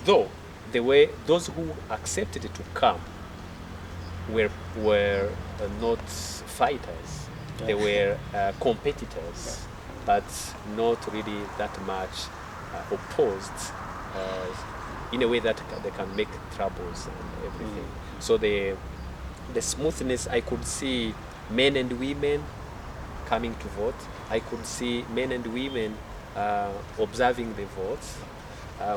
Though those who accepted to come were not fighters. They were competitors, but not really that much opposed in a way that they can make troubles and everything. So the smoothness, I could see men and women coming to vote. I could see men and women observing the votes.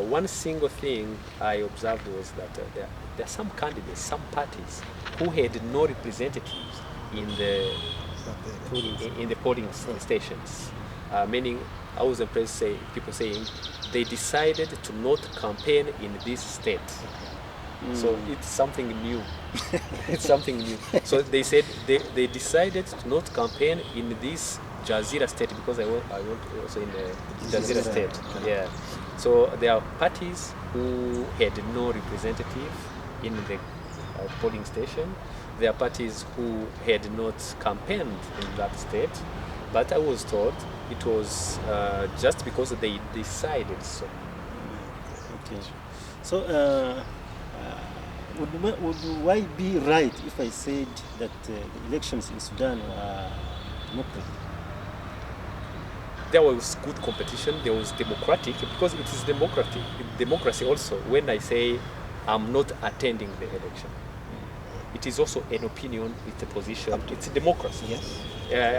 One single thing I observed was that there are some candidates, some parties who had no representatives in the polling stations. Meaning, I was impressed people saying they decided to not campaign in this state. So it's something new. It's something new. So they said they decided to not campaign in this Jazeera state because I want also in the Jazeera state. Yeah. So there are parties who had no representative in the polling station. There are parties who had not campaigned in that state. But I was told it was just because they decided so. Okay. So would I be right if I said that the elections in Sudan were democratic? There was good competition. There was democratic because it is democracy also. When I say I'm not attending the election, it is also an opinion. It's a position. It's a democracy. Yes.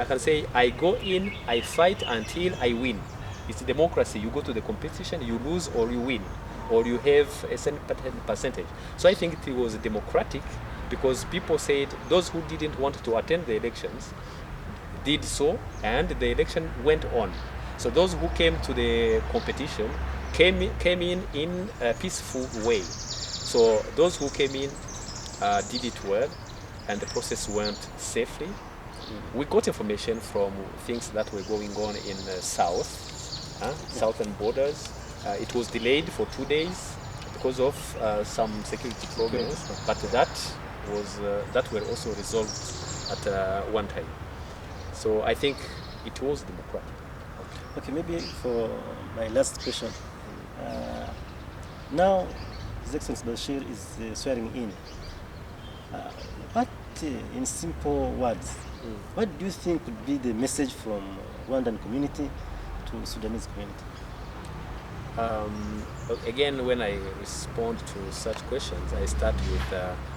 I can say I go in, I fight until I win. It's democracy. You go to the competition, you lose or you win, or you have a certain percentage. So I think it was democratic because people said those who didn't want to attend the elections did so, and the election went on. So those who came to the competition came in a peaceful way. So those who came in did it well, and the process went safely. We got information from things that were going on in the southern borders. It was delayed for 2 days because of some security problems, but that were also resolved at one time. So I think it was democratic. Okay, maybe for my last question. Now, His Excellency Bashir is swearing in. But in simple words, what do you think would be the message from Rwandan community to Sudanese community? Again, when I respond to such questions, I start with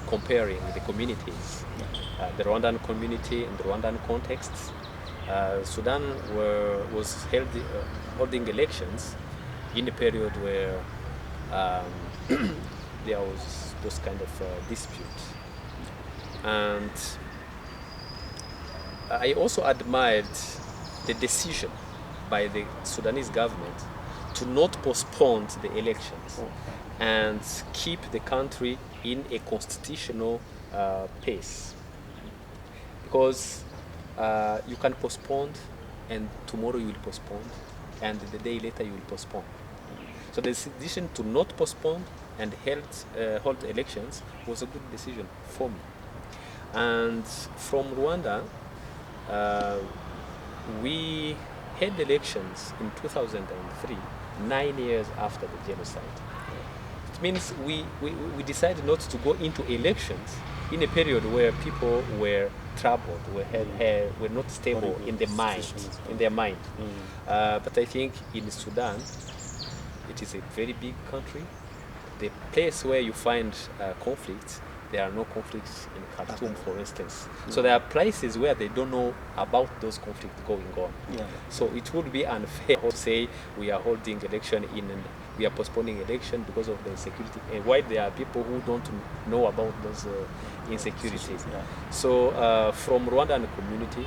comparing the communities, the Rwandan community in the Rwandan context. Sudan was holding elections in a period where there was those kind of dispute. And I also admired the decision by the Sudanese government to not postpone the elections and keep the country in a constitutional pace. Because you can postpone, and tomorrow you will postpone, and the day later you will postpone. So the decision to not postpone and hold elections was a good decision for me. And from Rwanda, we had elections in 2003, 9 years after the genocide. It means we decided not to go into elections in a period where people were troubled, were not stable in their mind. But I think in Sudan, it is a very big country. The place where you find conflicts, there are no conflicts in Khartoum, for instance. So there are places where they don't know about those conflicts going on. So it would be unfair to say we are holding election we are postponing election because of the insecurity, and why there are people who don't know about those insecurities. So from Rwandan community,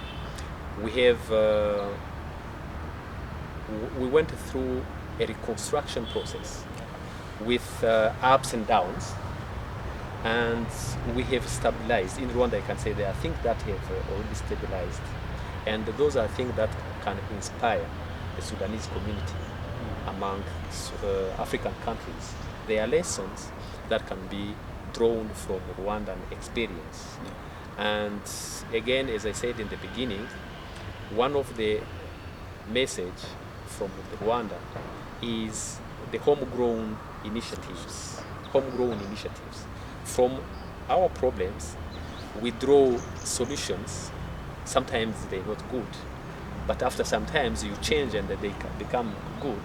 we went through a reconstruction process with ups and downs, and we have stabilized. In Rwanda, I can say there are things that have already stabilized, and those are things that can inspire the Sudanese community among African countries. There are lessons that can be drawn from Rwandan experience. And again, as I said in the beginning, one of the message from Rwanda is the homegrown initiatives, homegrown initiatives. From our problems, we draw solutions. Sometimes they're not good, but after some times you change and they become good.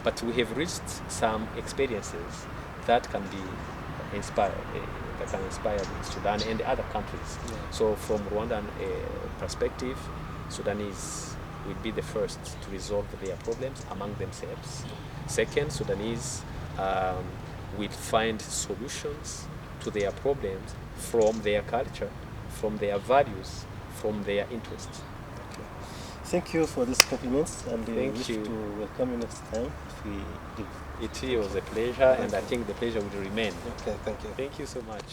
But we have reached some experiences that can be inspired, that can inspire Sudan and other countries. Yeah. So from Rwandan perspective, Sudanese will be the first to resolve their problems among themselves. Second, Sudanese will find solutions to their problems from their culture, from their values, from their interests. Thank you for these compliments, and we Thank wish you. to welcome you next time if we do. It was a pleasure, and I think the pleasure will remain. Okay, thank you. Thank you so much.